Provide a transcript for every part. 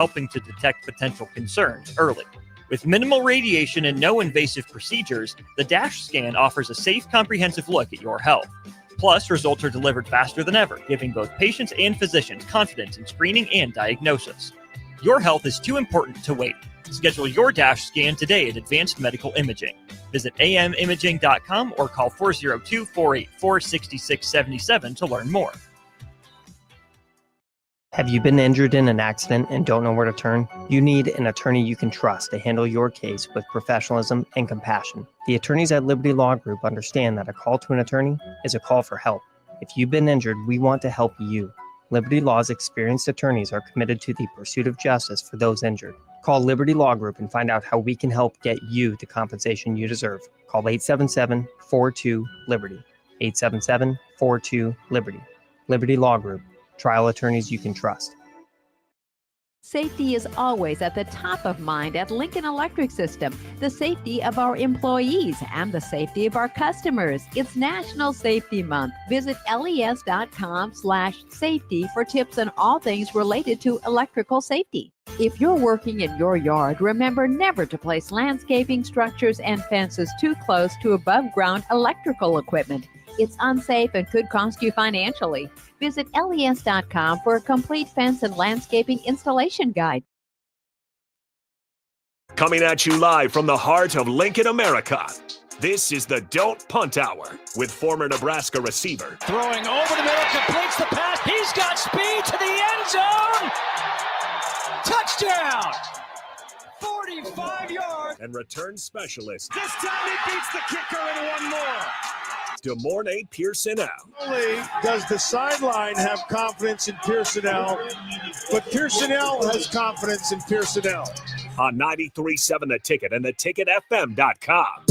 helping to detect potential concerns early. With minimal radiation and no invasive procedures, the DASH scan offers a safe, comprehensive look at your health. Plus, results are delivered faster than ever, giving both patients and physicians confidence in screening and diagnosis. Your health is too important to wait. Schedule your DASH scan today at Advanced Medical Imaging. Visit amimaging.com or call 402-484-6677 to learn more. Have you been injured in an accident and don't know where to turn? You need an attorney you can trust to handle your case with professionalism and compassion. The attorneys at Liberty Law Group understand that a call to an attorney is a call for help. If you've been injured, we want to help you. Liberty Law's experienced attorneys are committed to the pursuit of justice for those injured. Call Liberty Law Group and find out how we can help get you the compensation you deserve. Call 877-42-LIBERTY. 877-42-LIBERTY. Liberty Law Group. Trial attorneys you can trust. Safety is always at the top of mind at Lincoln Electric System. The safety of our employees and the safety of our customers. It's National Safety Month. Visit les.com/safety for tips on all things related to electrical safety. If you're working in your yard, remember never to place landscaping, structures, and fences too close to above-ground electrical equipment. It's unsafe and could cost you financially. Visit les.com for a complete fence and landscaping installation guide. Coming at you live from the heart of Lincoln, America. This is the Don't Punt Hour with former Nebraska receiver. Throwing over the middle, completes the pass. He's got speed to the end zone. Touchdown! 45 yards. And return specialist. This time he beats the kicker and one more. DeMornay Pierson-El. Not only does the sideline have confidence in Pierson-El, but Pierson-El has confidence in Pierson-El. On 93.7 The Ticket and theticketfm.com.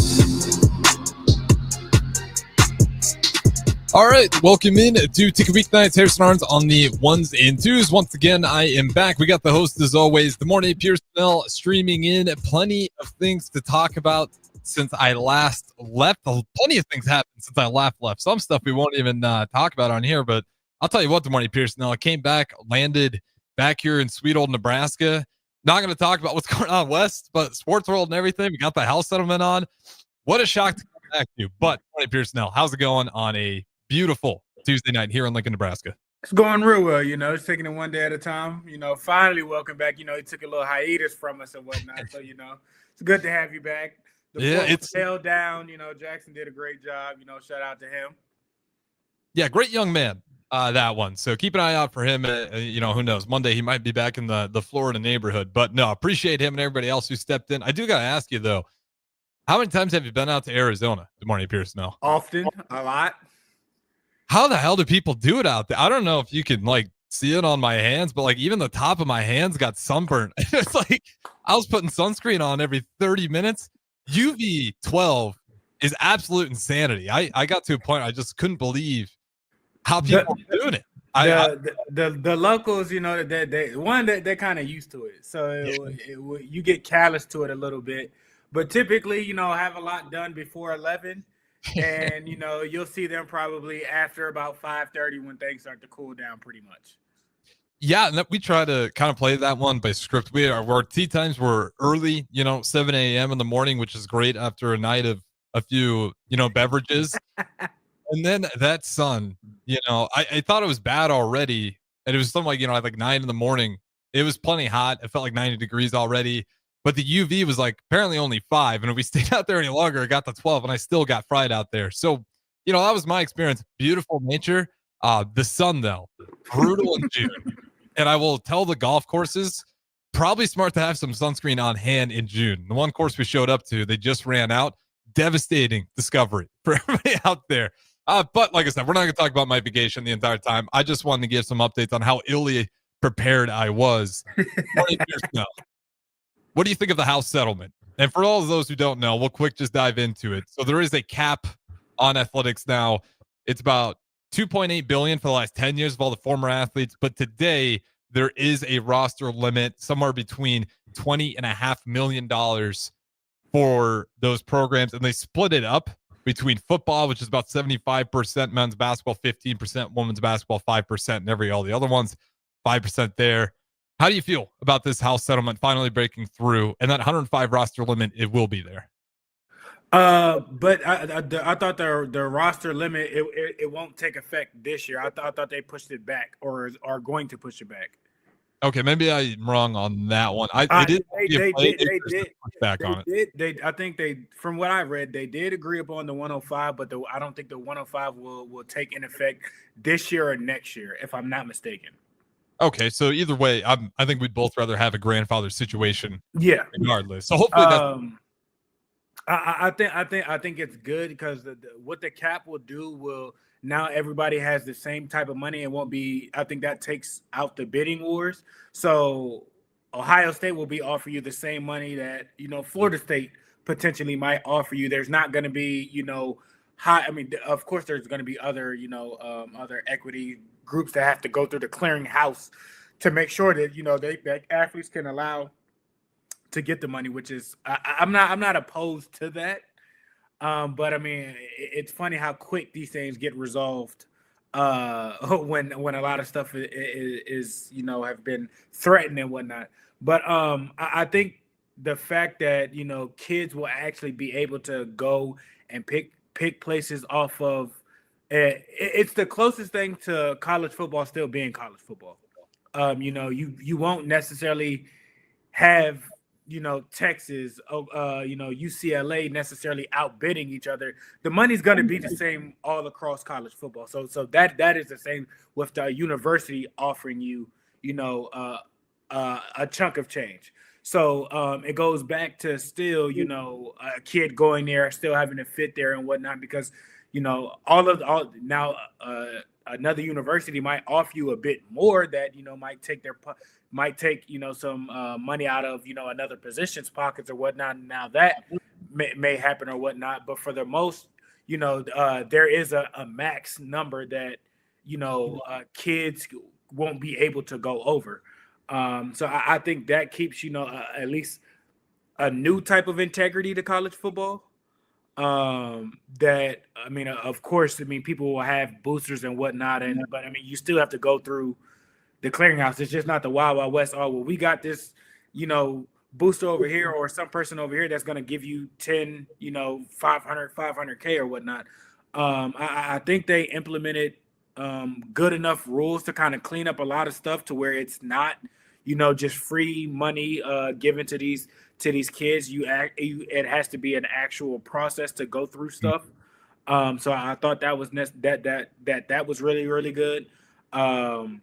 All right, welcome in to Ticket Weeknights. Harrison Arns on the ones and twos. Once again, I am back. We got the host as always, DeMornay Pierson-El, streaming in. Plenty of things to talk about since I last left. Plenty of things happened since I left. Some stuff we won't even talk about on here, but I'll tell you what, DeMornay Pierson-El, I came back, landed back here in sweet old Nebraska. Not going to talk about what's going on west, but sports world and everything. We got the house settlement on. What a shock to come back to. But DeMornay Pierson-El, how's it going on a beautiful Tuesday night here in Lincoln, Nebraska? It's going real well, it's taking it one day at a time. Finally welcome back. He took a little hiatus from us and whatnot. So, it's good to have you back. It's held down. Jackson did a great job. Shout out to him. Yeah, great young man, that one. So keep an eye out for him. Who knows? Monday he might be back in the Florida neighborhood. But no, appreciate him and everybody else who stepped in. I do got to ask you, though, how many times have you been out to Arizona, DeMornay Pierson-El? Often, a lot. How the hell do people do it out there? I don't know if you can, see it on my hands, but, even the top of my hands got sunburned. It's like I was putting sunscreen on every 30 minutes. UV 12 is absolute insanity. I got to a point I just couldn't believe how people are doing it. The locals, they're kind of used to it. So you get callous to it a little bit. But typically, have a lot done before 11. And, you'll see them probably after about 5:30 when things start to cool down pretty much. Yeah, and we try to kind of play that one by script. Our tea times were early, 7 a.m. in the morning, which is great after a night of a few, beverages. And then that sun, I thought it was bad already. And it was something at 9 in the morning. It was plenty hot. It felt like 90 degrees already. But the UV was apparently only 5. And if we stayed out there any longer, it got to 12. And I still got fried out there. So, that was my experience. Beautiful nature. The sun, though, brutal in June. And I will tell the golf courses, probably smart to have some sunscreen on hand in June. The one course we showed up to, they just ran out. Devastating discovery for everybody out there. But like I said, we're not going to talk about my vacation the entire time. I just wanted to give some updates on how illy prepared I was. What do you think of the house settlement? And for all of those who don't know, we'll just dive into it. So there is a cap on athletics now. It's about $2.8 billion for the last 10 years of all the former athletes. But today there is a roster limit somewhere between $20.5 million for those programs. And they split it up between football, which is about 75%, men's basketball, 15%, women's basketball, 5%, and all the other ones, 5% there. How do you feel about this House settlement finally breaking through and that 105 roster limit? It will be there. But I thought the roster limit it won't take effect this year. I thought they pushed it back or are going to push it back. Okay, maybe I'm wrong on that one. They did push back on it. I think from what I read, they did agree upon the 105, but I don't think the 105 will take in effect this year or next year, if I'm not mistaken. Okay, so either way, I think we'd both rather have a grandfather situation. Yeah, regardless. So hopefully that's. I think it's good because what the cap will do will now everybody has the same type of money. It won't be. I think that takes out the bidding wars. So Ohio State will be offering you the same money that Florida State potentially might offer you. There's not going to be high. I mean, of course, there's going to be other other equity groups that have to go through the clearinghouse to make sure that that athletes can allow to get the money, which is I'm not opposed to that, but I mean it's funny how quick these things get resolved when a lot of stuff is have been threatened and whatnot. But I think the fact that kids will actually be able to go and pick places off of it's the closest thing to college football still being college football. You won't necessarily have Texas, UCLA necessarily outbidding each other. The money's going to be the same all across college football. So that is the same with the university offering you, a chunk of change. So it goes back to still, a kid going there, still having to fit there and whatnot, because, another university might offer you a bit more that, might take some money out of another position's pockets or whatnot. Now that may happen or whatnot, but for the most, there is a max number that kids won't be able to go over. So I think that keeps at least a new type of integrity to college football. That of course, people will have boosters and whatnot, but you still have to go through the clearinghouse. It's just not the Wild Wild West. Oh, well, we got this, booster over here or some person over here that's going to give you 10, 500K or whatnot. I think they implemented good enough rules to kind of clean up a lot of stuff to where it's not, just free money given to these kids. It has to be an actual process to go through stuff. So I thought that was that was really, really good. And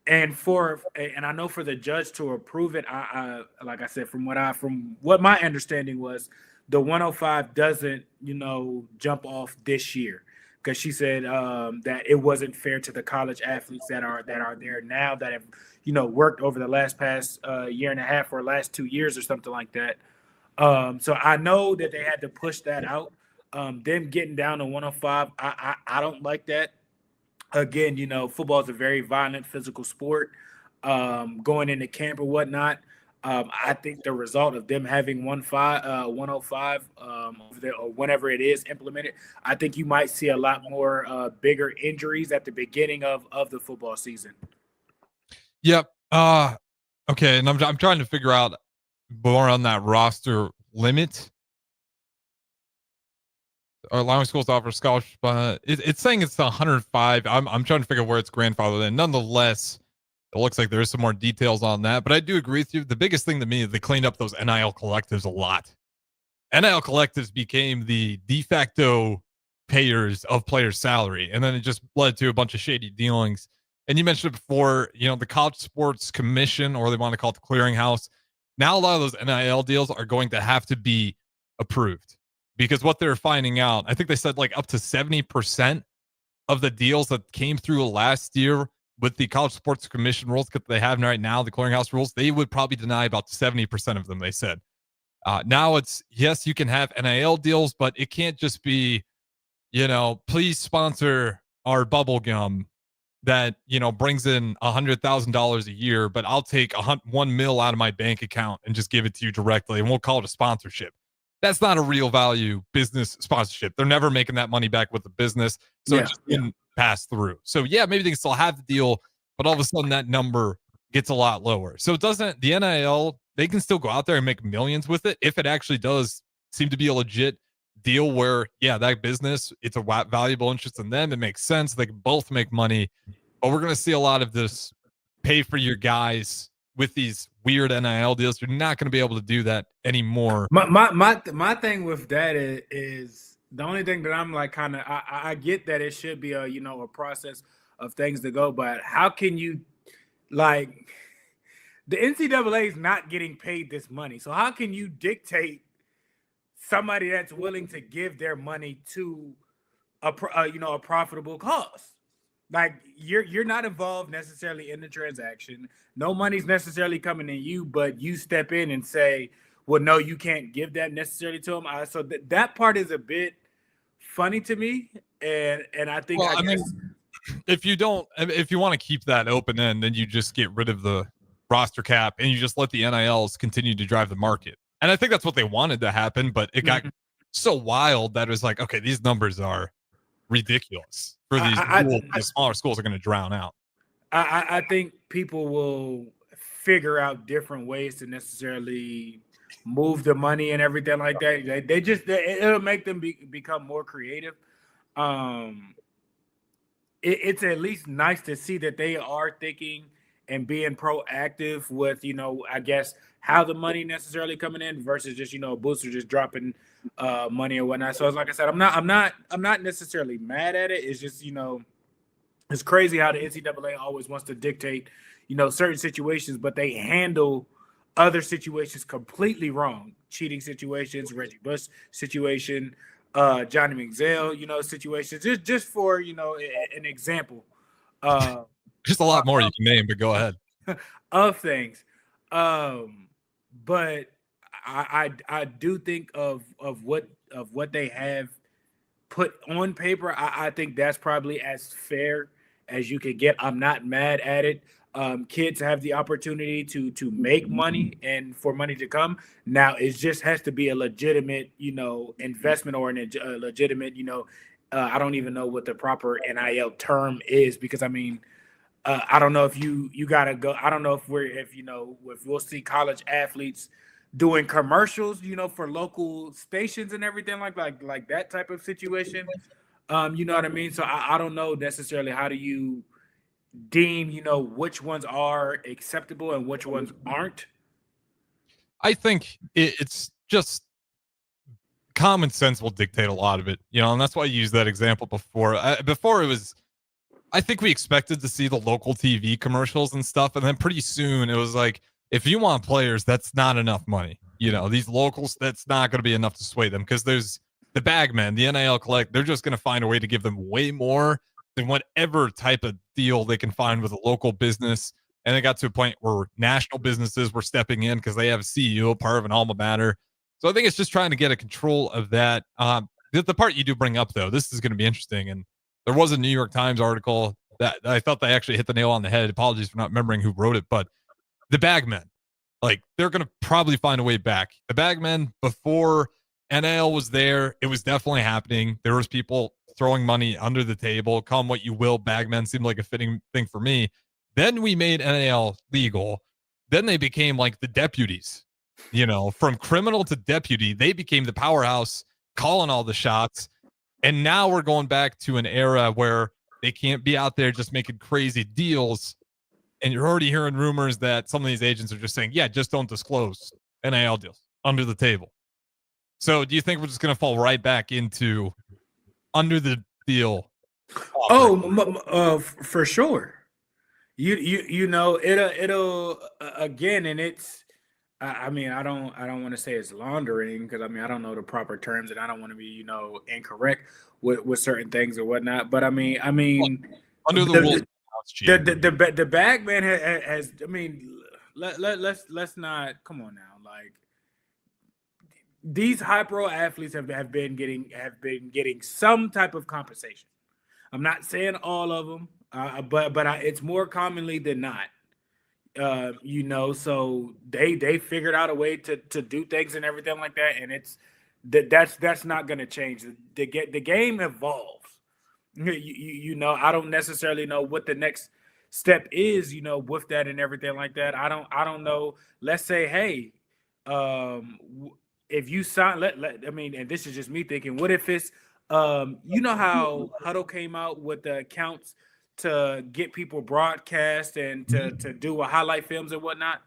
I know for the judge to approve it, I like I said, from what my understanding was, the 105 doesn't, jump off this year, because she said that it wasn't fair to the college athletes that are there now, that have, worked over the past year and a half or last 2 years or something like that. So I know that they had to push that out. Them getting down to 105, I don't like that. Again, football is a very violent, physical sport. Going into camp or whatnot, I think the result of them having 105 or whenever it is implemented, I think you might see a lot more bigger injuries at the beginning of the football season. Yep. Okay, and I'm trying to figure out more on that roster limit. Allowing schools to offer scholarship. It's saying it's 105. I'm trying to figure out where it's grandfathered in. Nonetheless, it looks like there is some more details on that. But I do agree with you. The biggest thing to me is they cleaned up those NIL collectives a lot. NIL collectives became the de facto payers of players' salary, and then it just led to a bunch of shady dealings. And you mentioned it before, the College Sports Commission, or they want to call it the clearinghouse. Now a lot of those NIL deals are going to have to be approved. Because what they're finding out, I think they said like up to 70% of the deals that came through last year with the College Sports Commission rules that they have right now, the clearinghouse rules, they would probably deny about 70% of them, they said. Now it's, yes, you can have NIL deals, but it can't just be, please sponsor our bubble gum that, brings in $100,000 a year, but I'll take $1 million out of my bank account and just give it to you directly, and we'll call it a sponsorship. That's not a real value business sponsorship. They're never making that money back with the business. So it just didn't pass through. So yeah, maybe they can still have the deal, but all of a sudden that number gets a lot lower. So it doesn't, the NIL, they can still go out there and make millions with it if it actually does seem to be a legit deal where, yeah, that business, it's a valuable interest in them. It makes sense. They can both make money. But we're going to see a lot of this pay for your guys with these weird NIL deals. You're not going to be able to do that anymore. My thing with that is the only thing that I'm like kind of I get that it should be a process of things to go, but how can you like the NCAA is not getting paid this money, so how can you dictate somebody that's willing to give their money to a profitable cause? Like you're not involved necessarily in the transaction. No money's necessarily coming in you, but you step in and say, well, no, you can't give that necessarily to them. So that part is a bit funny to me. And I think, well, I mean, if you want to keep that open end, then you just get rid of the roster cap and you just let the NILs continue to drive the market. And I think that's what they wanted to happen, but it got so wild that it was like, okay, these numbers are ridiculous for these the smaller schools are going to drown out. I think people will figure out different ways to necessarily move the money and everything like that. It'll make them become more creative. It's at least nice to see that they are thinking and being proactive with, I guess, how the money necessarily coming in versus just, a booster just dropping money or whatnot. So it's like I said, I'm not necessarily mad at it. It's just, it's crazy how the NCAA always wants to dictate, certain situations, but they handle other situations completely wrong. Cheating situations, Reggie Bush situation, Johnny Manziel, situations, just for, an example. Just a lot more you can name, but go ahead. Of things. But I do think of what they have put on paper. I think that's probably as fair as you could get. I'm not mad at it. Kids have the opportunity to make money and for money to come. Now it just has to be a legitimate, investment or a legitimate, I don't even know what the proper NIL term is because I mean, I don't know if you gotta go. I don't know if we'll see college athletes doing commercials, for local stations and everything like that type of situation. You know what I mean? So I don't know necessarily how do you deem, which ones are acceptable and which ones aren't. I think it's just common sense will dictate a lot of it, and that's why I used that example before. Before it was, I think we expected to see the local TV commercials and stuff, and then pretty soon it was like, if you want players, that's not enough money. These locals, that's not going to be enough to sway them because there's the bagmen, the NIL collect, they're just going to find a way to give them way more than whatever type of deal they can find with a local business. And it got to a point where national businesses were stepping in because they have a CEO, part of an alma mater. So I think it's just trying to get a control of that. The part you do bring up, though, this is going to be interesting. And there was a New York Times article that I thought they actually hit the nail on the head. Apologies for not remembering who wrote it, but the bagmen, like they're going to probably find a way back. The bagmen, before NIL was there, it was definitely happening. There was people throwing money under the table. Call them what you will. Bagmen seemed like a fitting thing for me. Then we made NIL legal. Then they became like the deputies, from criminal to deputy. They became the powerhouse, calling all the shots. And now we're going back to an era where they can't be out there just making crazy deals. And you're already hearing rumors that some of these agents are just saying, yeah, just don't disclose NIL deals under the table. So do you think we're just going to fall right back into under the deal? For sure. It'll again, and it's, I mean, I don't want to say it's laundering because I mean, I don't know the proper terms and I don't want to be, incorrect with certain things or whatnot. But I mean, under the rules. The bagman has. I mean, let's not. Come on now, like these high pro athletes have been getting some type of compensation. I'm not saying all of them, but it's more commonly than not. So they figured out a way to do things and everything like that, and that's not going to change. The game evolves. I don't necessarily know what the next step is, with that and everything like that. I don't know. Let's say, hey, if you sign, I mean, and this is just me thinking, what if it's, how Huddle came out with the accounts to get people broadcast and to do a highlight films and whatnot.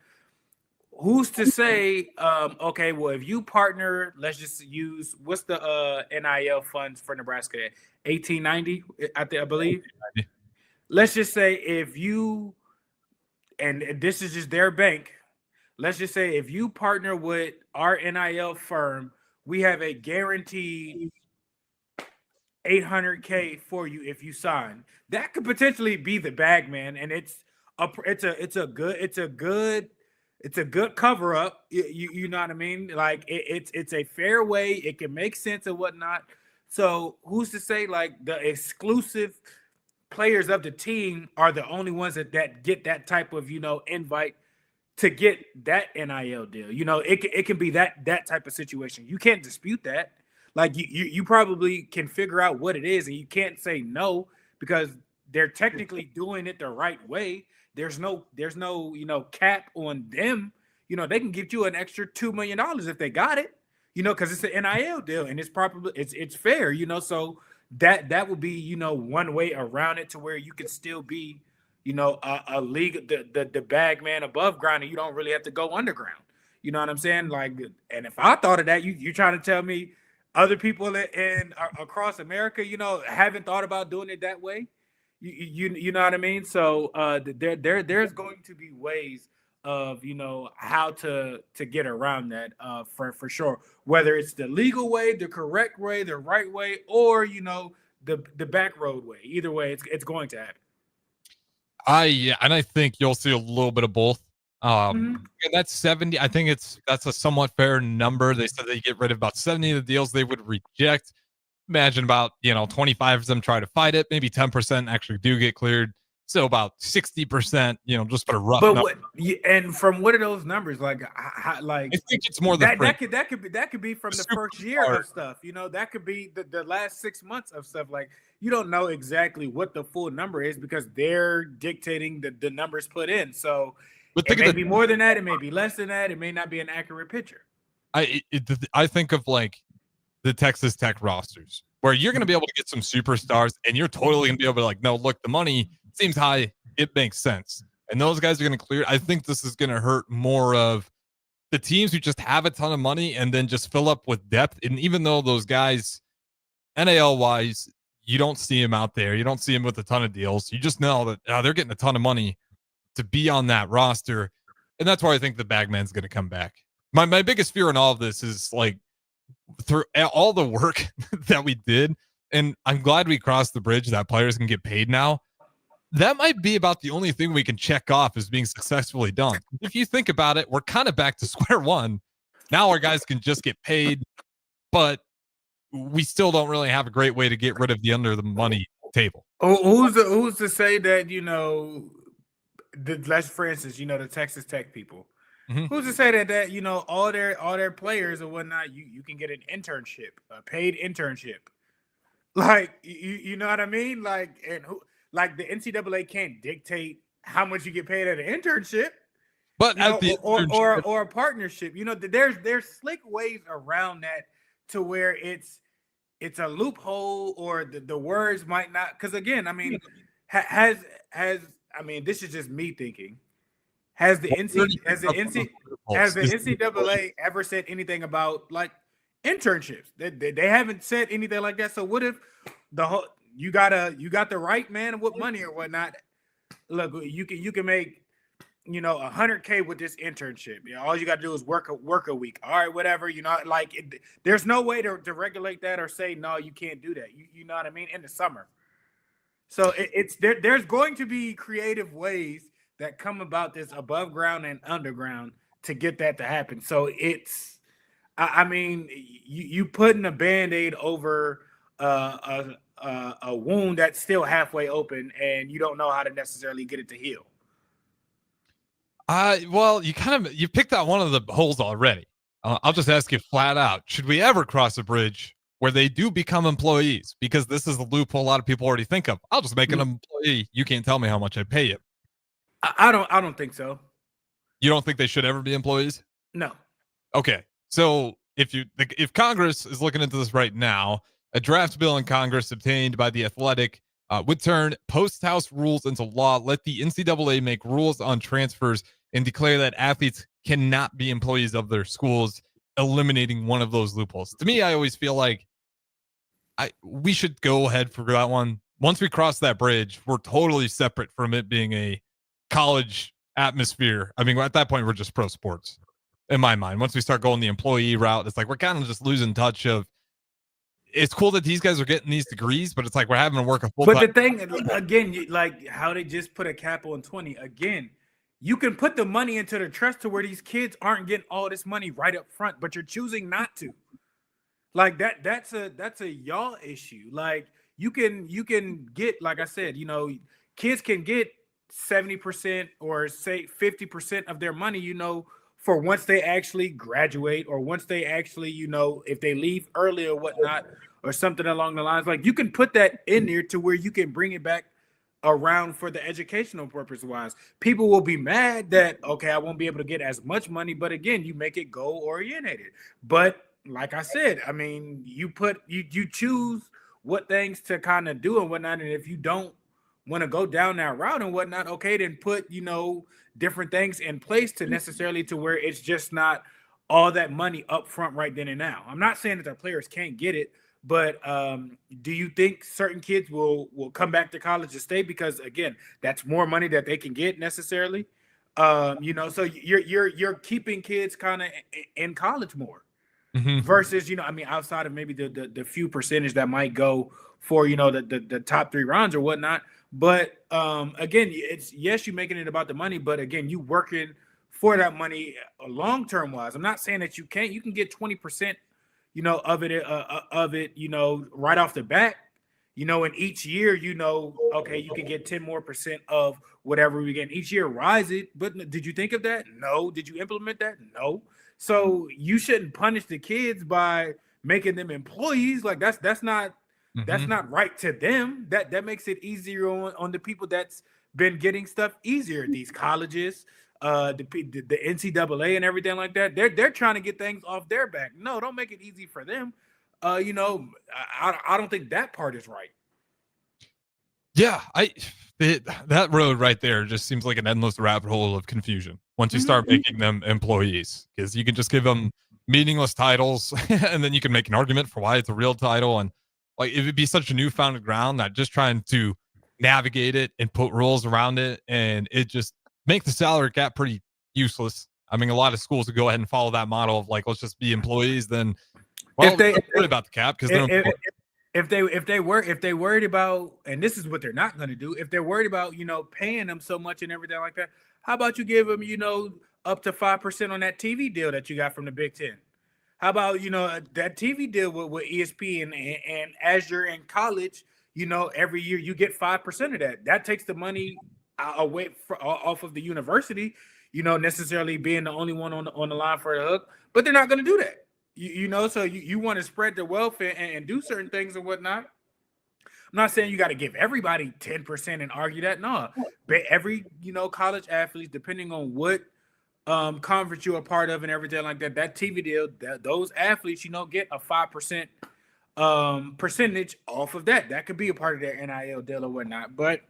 Who's to say, okay, well, if you partner, let's just use, what's the NIL funds for Nebraska? 1890, I believe. Let's just say if you, and this is just their bank, let's just say if you partner with our NIL firm, we have a guaranteed $800K for you if you sign. That could potentially be the bag, man, and it's a good cover up. You know what I mean? Like it's a fair way. It can make sense and whatnot. So who's to say like the exclusive players of the team are the only ones that get that type of invite to get that NIL deal? It can be that type of situation. You can't dispute that. Like you probably can figure out what it is, and you can't say no because they're technically doing it the right way. There's no cap on them. They can give you an extra $2 million if they got it. Because it's an NIL deal and it's fair. So that would be one way around it to where you can still be a league, the bag man above ground, and you don't really have to go underground. You know what I'm saying? Like, and if I thought of that, you're trying to tell me other people in across America, haven't thought about doing it that way. You know what I mean? So there's going to be ways of how to get around that for sure. Whether it's the legal way, the correct way, the right way, or the back road way. Either way, it's going to happen. And I think you'll see a little bit of both. And that's 70. I think that's a somewhat fair number. They said they get rid of about 70 of the deals they would reject. Imagine about 25 of them try to fight it. Maybe 10% actually do get cleared. So about 60%, just for a rough number. And from what are those numbers? Like I think it's more than that could be from the first year of stuff. That could be the last 6 months of stuff. Like you don't know exactly what the full number is because they're dictating the numbers put in. So it may be more than that. It may be less than that. It may not be an accurate picture. I think of like the Texas Tech rosters where you're going to be able to get some superstars and you're totally going to be able to like, no, look, the money seems high. It makes sense. And those guys are going to clear. I think this is going to hurt more of the teams who just have a ton of money and then just fill up with depth. And even though those guys, NAL wise, you don't see them out there. You don't see them with a ton of deals. You just know that they're getting a ton of money to be on that roster. And that's why I think the bagman's going to come back. My biggest fear in all of this is like through all the work that we did. And I'm glad we crossed the bridge that players can get paid now. That might be about the only thing we can check off as being successfully done. If you think about it, we're kind of back to square one. Now our guys can just get paid, but we still don't really have a great way to get rid of the under the money table. Who's to say that, let's for instance, the Texas Tech people. Mm-hmm. Who's to say that all their players or whatnot, you can get an internship, a paid internship. Like you know what I mean? Like Like the NCAA can't dictate how much you get paid at an internship, but or a partnership. There's slick ways around that to where it's a loophole or the words might not. Because again, I mean, has this is just me thinking. Has the NCAA ever said anything about like internships? They haven't said anything like that. So what if you got the right man with money or whatnot? Look, you can make $100K with this internship. All you got to do is work a week. All right, whatever. There's no way to regulate that or say no, you can't do that. You know what I mean? In the summer. So there's going to be creative ways that come about this above ground and underground to get that to happen. So you putting a Band-Aid over a wound that's still halfway open and you don't know how to necessarily get it to heal. Well, you picked out one of the holes already. I'll just ask you flat out. Should we ever cross a bridge where they do become employees? Because this is the loophole a lot of people already think of. I'll just make an employee. You can't tell me how much I pay you. I don't think so. You don't think they should ever be employees? No. Okay. So if Congress is looking into this right now, a draft bill in Congress obtained by the Athletic would turn post-house rules into law, let the NCAA make rules on transfers, and declare that athletes cannot be employees of their schools, eliminating one of those loopholes. To me, I always feel like we should go ahead for that one. Once we cross that bridge, we're totally separate from it being a college atmosphere. I mean, at that point, we're just pro sports in my mind. Once we start going the employee route, it's like we're kind of just losing touch of. It's cool that these guys are getting these degrees, but it's like we're having to work a full. But the thing, again, like how they just put a cap on 20. Again, you can put the money into the trust to where these kids aren't getting all this money right up front, but you're choosing not to. Like that's a y'all issue. Like you can get, like I said, kids can get 70% or say 50% of their money, for once they actually graduate or once they actually, if they leave early or whatnot or something along the lines. Like you can put that in there to where you can bring it back around for the educational purpose wise. People will be mad that, okay, I won't be able to get as much money, but again, you make it goal oriented. But like I said, I mean, you choose what things to kind of do and whatnot. And if you don't want to go down that route and whatnot, okay, then put, different things in place to necessarily to where it's just not all that money up front right then and now. I'm not saying that the players can't get it, but do you think certain kids will come back to college to stay? Because again, that's more money that they can get necessarily. So you're keeping kids kind of in college more. Mm-hmm. Versus, outside of maybe the few percentage that might go for, the top 3 rounds or whatnot. But again, it's yes, you're making it about the money, but again, you working for that money long-term wise. I'm not saying that you can get 20%, of it, right off the bat, and each year, okay, you can get 10% more of whatever we get each year, rise it. But did you think of that? No. Did you implement that? No. So you shouldn't punish the kids by making them employees. Like that's not right to them. That makes it easier on the people that's been getting stuff easier. These colleges, the NCAA and everything like that. They're trying to get things off their back. No, don't make it easy for them. I don't think that part is right. Yeah, that road right there just seems like an endless rabbit hole of confusion once you start making them employees, because you can just give them meaningless titles and then you can make an argument for why it's a real title. And like it would be such a newfound ground that just trying to navigate it and put rules around it, and it just make the salary cap pretty useless. I mean, a lot of schools would go ahead and follow that model of like, let's just be employees. Then, well, they're worried about the cap because if they worried about, and this is what they're not going to do, if they're worried about, paying them so much and everything like that, how about you give them, up to 5% on that TV deal that you got from the Big Ten? How about, that TV deal with ESPN and as you're in college, every year you get 5% of that. That takes the money away off of the university, necessarily being the only one on the line for the hook, but they're not going to do that. So you want to spread the wealth and do certain things and whatnot. I'm not saying you got to give everybody 10% and argue that. No, but every, college athletes, depending on what conference you're a part of and everything like that, that TV deal, those athletes, get a 5% percentage off of that. That could be a part of their NIL deal or whatnot. But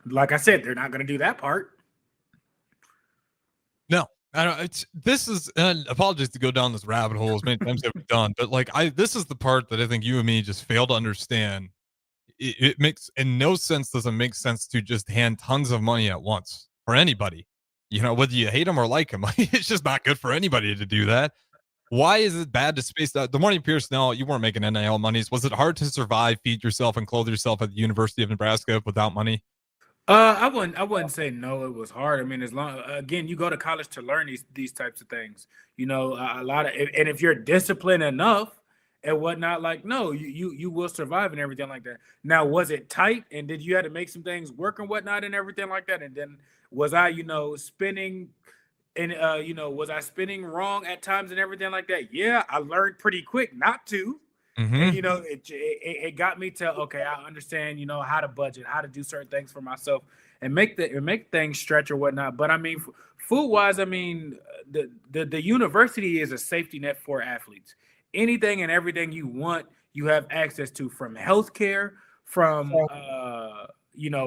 like I said, they're not going to do that part. No. I don't. This is, and apologies to go down this rabbit hole as many times as we've done, but like this is the part that I think you and me just fail to understand. It makes in no sense doesn't make sense to just hand tons of money at once for anybody. Whether you hate them or like them, it's just not good for anybody to do that. Why is it bad to space out? The morning Pierson-El, you weren't making NIL monies. Was it hard to survive, feed yourself, and clothe yourself at the University of Nebraska without money? I wouldn't say no, it was hard. I mean, as long again, you go to college to learn these types of things. A lot of, and if you're disciplined enough and whatnot, like no, you will survive and everything like that. Now, was it tight, and did you have to make some things work and whatnot and everything like that? And then was I, spinning, and was I spinning wrong at times and everything like that? Yeah, I learned pretty quick not to. Mm-hmm. And it got me to, okay, I understand, how to budget, how to do certain things for myself make things stretch or whatnot. But I mean, food wise, I mean, the university is a safety net for athletes. Anything and everything you want, you have access to, from healthcare, from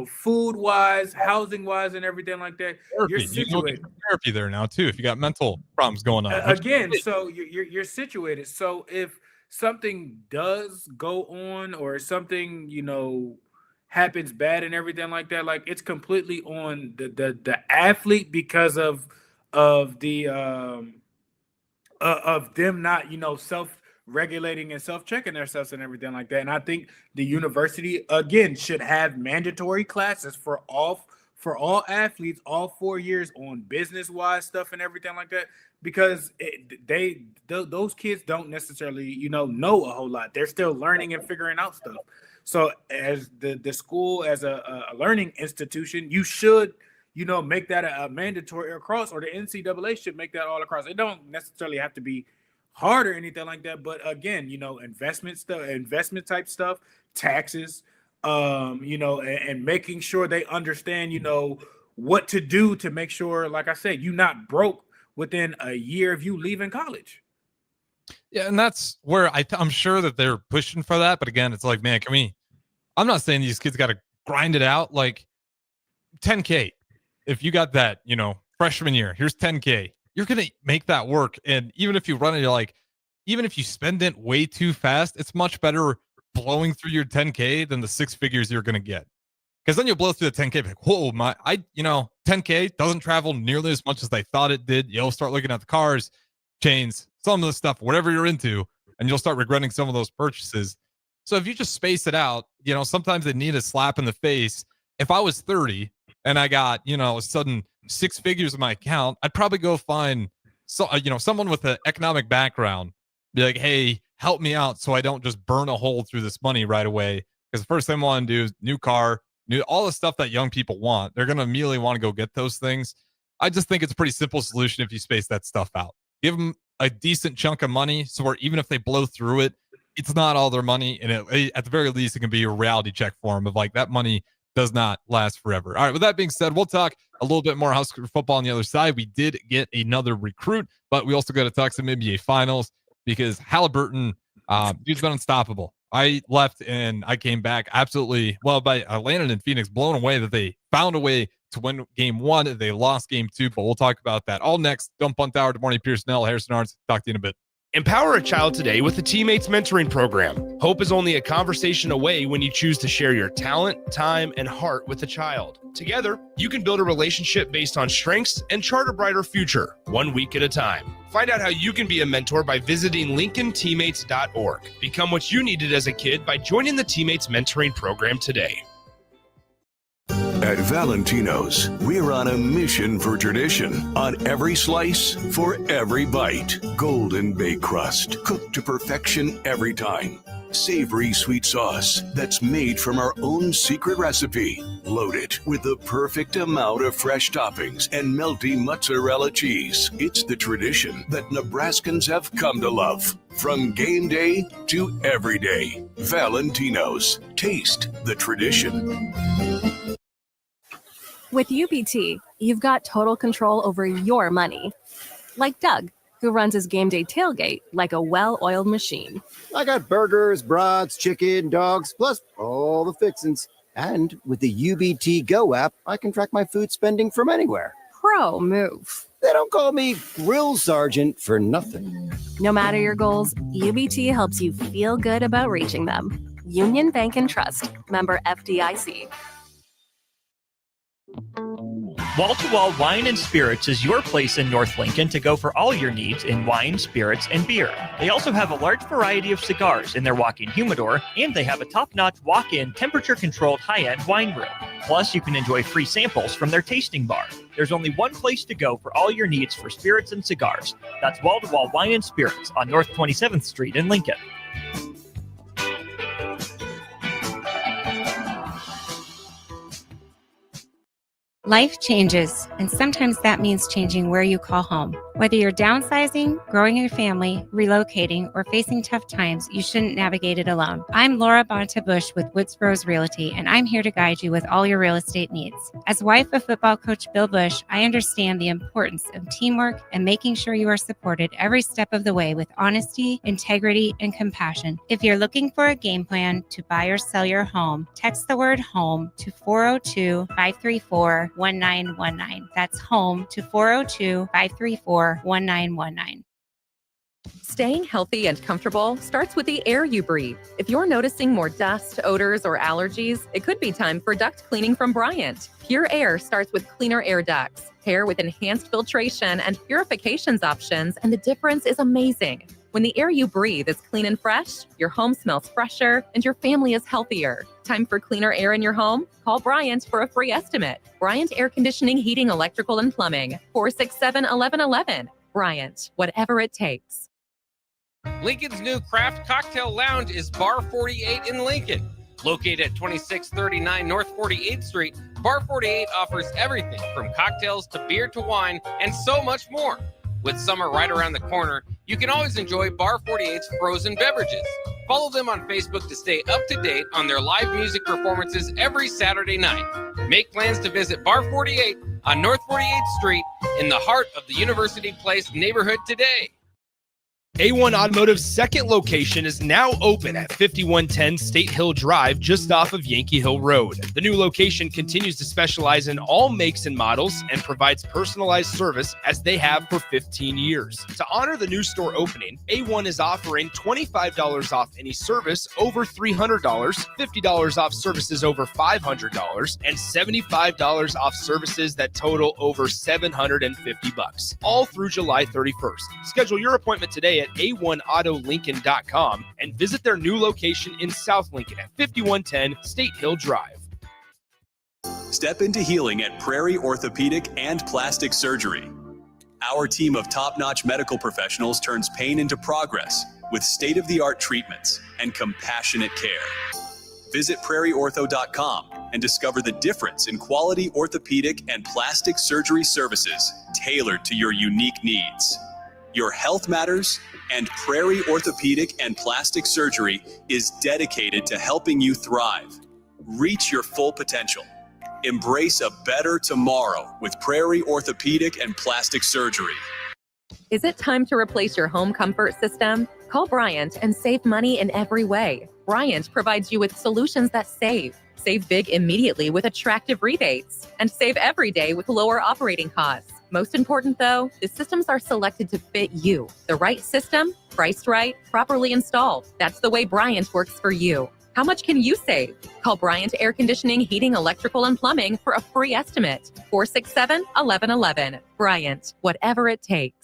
food wise, housing wise, and everything like that. Therapy. You're You can situated. get therapy there now too if you got mental problems going on. Again, so you're situated. So if something does go on, or something happens bad and everything like that, like, it's completely on the athlete, because of them not self-regulating and self-checking themselves and everything like that. And I think the university again should have mandatory classes for all athletes all 4 years on business-wise stuff and everything like that, because those kids don't necessarily know a whole lot. They're still learning and figuring out stuff. So as the school, as a learning institution, you should make that a mandatory across, or the NCAA should make that all across. It don't necessarily have to be hard or anything like that, but again, investment type stuff, taxes, and making sure they understand what to do to make sure, like I said, you're not broke within a year of you leaving college. Yeah, and that's where I'm sure that they're pushing for that. But again, it's like, man, I'm not saying these kids got to grind it out. Like 10K, if you got that, freshman year, here's 10K. You're going to make that work. And even if you run it, even if you spend it way too fast, it's much better blowing through your 10K than the 6 figures you're going to get. Because then you'll blow through the 10K, like, whoa, 10K doesn't travel nearly as much as they thought it did. You'll start looking at the cars, chains, some of the stuff, whatever you're into, and you'll start regretting some of those purchases. So if you just space it out, sometimes they need a slap in the face. If I was 30 and I got, a sudden 6 figures in my account, I'd probably go find someone with an economic background, be like, hey, help me out so I don't just burn a hole through this money right away. Because the first thing I want to do is new car, all the stuff that young people want. They're going to immediately want to go get those things. I just think it's a pretty simple solution if you space that stuff out. Give them a decent chunk of money, so where even if they blow through it, it's not all their money, and at the very least, it can be a reality check for them of like, that money does not last forever. All right, with that being said, we'll talk a little bit more Husker football on the other side. We did get another recruit, but we also got to talk some NBA finals, because Halliburton, dude's been unstoppable. I left and I came back absolutely, I landed in Phoenix, blown away that they found a way to win game 1. They lost game 2, but we'll talk about that all next. Don't Punt Hour. Good morning, Pierson-El, Harrison Arns. Talk to you in a bit. Empower a child today with the Teammates Mentoring Program. Hope is only a conversation away when you choose to share your talent, time, and heart with a child. Together, you can build a relationship based on strengths and chart a brighter future, 1 week at a time. Find out how you can be a mentor by visiting LincolnTeammates.org. Become what you needed as a kid by joining the Teammates Mentoring Program today. At Valentino's, we're on a mission for tradition. On every slice, for every bite. Golden baked crust, cooked to perfection every time. Savory sweet sauce that's made from our own secret recipe. Loaded with the perfect amount of fresh toppings and melty mozzarella cheese. It's the tradition that Nebraskans have come to love. From game day to every day. Valentino's. Taste the tradition. With UBT, you've got total control over your money. Like Doug, who runs his game day tailgate like a well-oiled machine. I got burgers, brats, chicken, dogs, plus all the fixins. And with the UBT Go app, I can track my food spending from anywhere. Pro move. They don't call me Grill Sergeant for nothing. No matter your goals, UBT helps you feel good about reaching them. Union Bank and Trust. Member FDIC. Wall-to-Wall Wine and Spirits is your place in North Lincoln to go for all your needs in wine, spirits, and beer. They also have a large variety of cigars in their walk-in humidor, and they have a top-notch walk-in temperature-controlled high-end wine room. Plus, you can enjoy free samples from their tasting bar. There's only one place to go for all your needs for spirits and cigars. That's Wall-to-Wall Wine and Spirits on North 27th Street in Lincoln. Life changes, and sometimes that means changing where you call home. Whether you're downsizing, growing your family, relocating, or facing tough times, you shouldn't navigate it alone. I'm Laura Bonta-Bush with Woods Bros Realty, and I'm here to guide you with all your real estate needs. As wife of football coach Bill Bush, I understand the importance of teamwork and making sure you are supported every step of the way with honesty, integrity, and compassion. If you're looking for a game plan to buy or sell your home, text the word HOME to 402-534-1919. That's HOME to 402-534-1919. Staying healthy and comfortable starts with the air you breathe. If you're noticing more dust, odors, or allergies, it could be time for duct cleaning from Bryant. Pure Air starts with cleaner air ducts, hair with enhanced filtration and purifications options, and the difference is amazing. When the air you breathe is clean and fresh, your home smells fresher, and your family is healthier. Time for cleaner air in your home? Call Bryant for a free estimate. Bryant Air Conditioning, Heating, Electrical, and Plumbing. 467-1111. Bryant, whatever it takes. Lincoln's new craft cocktail lounge is Bar 48 in Lincoln. Located at 2639 North 48th Street, Bar 48 offers everything from cocktails to beer to wine and so much more. With summer right around the corner, you can always enjoy Bar 48's frozen beverages. Follow them on Facebook to stay up to date on their live music performances every Saturday night. Make plans to visit Bar 48 on North 48th Street in the heart of the University Place neighborhood today. A1 Automotive's second location is now open at 5110 State Hill Drive, just off of Yankee Hill Road. The new location continues to specialize in all makes and models and provides personalized service as they have for 15 years. To honor the new store opening, A1 is offering $25 off any service over $300, $50 off services over $500, and $75 off services that total over $750, all through July 31st. Schedule your appointment today at a1autolincoln.com and visit their new location in South Lincoln at 5110 State Hill Drive. Step into healing at Prairie Orthopedic and Plastic Surgery. Our team of top-notch medical professionals turns pain into progress with state-of-the-art treatments and compassionate care. Visit prairieortho.com and discover the difference in quality orthopedic and plastic surgery services tailored to your unique needs. Your health matters, and Prairie Orthopedic and Plastic Surgery is dedicated to helping you thrive. Reach your full potential. Embrace a better tomorrow with Prairie Orthopedic and Plastic Surgery. Is it time to replace your home comfort system? Call Bryant and save money in every way. Bryant provides you with solutions that save. Save big immediately with attractive rebates, and save every day with lower operating costs. Most important, though, the systems are selected to fit you. The right system, priced right, properly installed. That's the way Bryant works for you. How much can you save? Call Bryant Air Conditioning, Heating, Electrical, and Plumbing for a free estimate. 467-1111. Bryant, whatever it takes.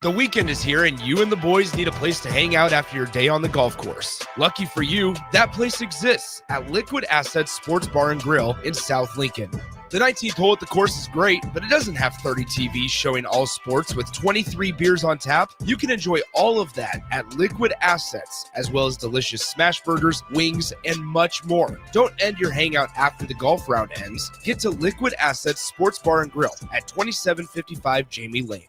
The weekend is here and you and the boys need a place to hang out after your day on the golf course. Lucky for you, that place exists at Liquid Assets Sports Bar and Grill in South Lincoln. The 19th hole at the course is great, but it doesn't have 30 TVs showing all sports with 23 beers on tap. You can enjoy all of that at Liquid Assets, as well as delicious smash burgers, wings, and much more. Don't end your hangout after the golf round ends. Get to Liquid Assets Sports Bar and Grill at 2755 Jamie Lane.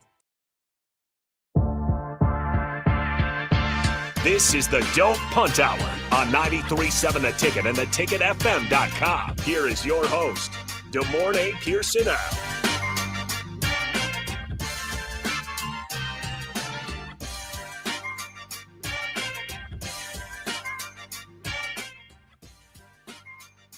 This is the Don't Punt Hour on 93.7 The Ticket and theticketfm.com. Here is your host, Demorne Pierson-El.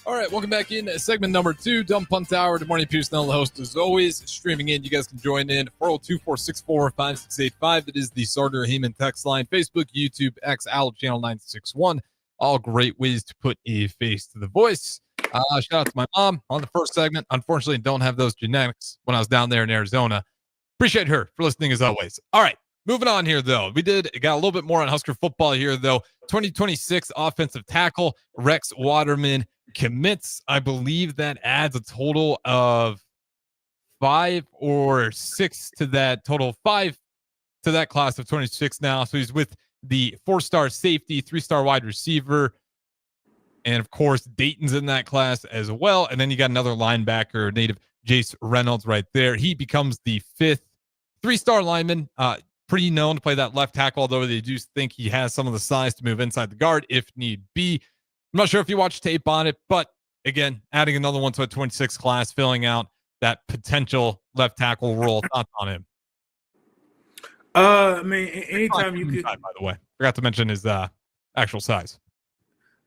All right, welcome back in segment number 2, Dumb Punt Hour. Good morning, Pierson-El, the host as always. Streaming in, you guys can join in 402-464-5685. That is the Sartor Heyman text line. Facebook, YouTube, X, Owl Channel 961. All great ways to put a face to the voice. Shout out to my mom on the first segment. Unfortunately, don't have those genetics when I was down there in Arizona. Appreciate her for listening as always. All right, moving on here, though. Got a little bit more on Husker football here, though. 2026 offensive tackle Rex Waterman commits. I believe that adds a total of 5 or 6 to that total, 5 to that class of 26 now. So he's with the 4-star safety, 3-star wide receiver, And of course, Dayton's in that class as well. And then you got another linebacker, native Jace Reynolds right there. He becomes the 5th 3-star lineman, pretty known to play that left tackle, although they do think he has some of the size to move inside the guard if need be. I'm not sure if you watched tape on it, but again, adding another one to a 26 class, filling out that potential left tackle role. Thoughts on him? I mean, anytime you could. By the way, forgot to mention his actual size.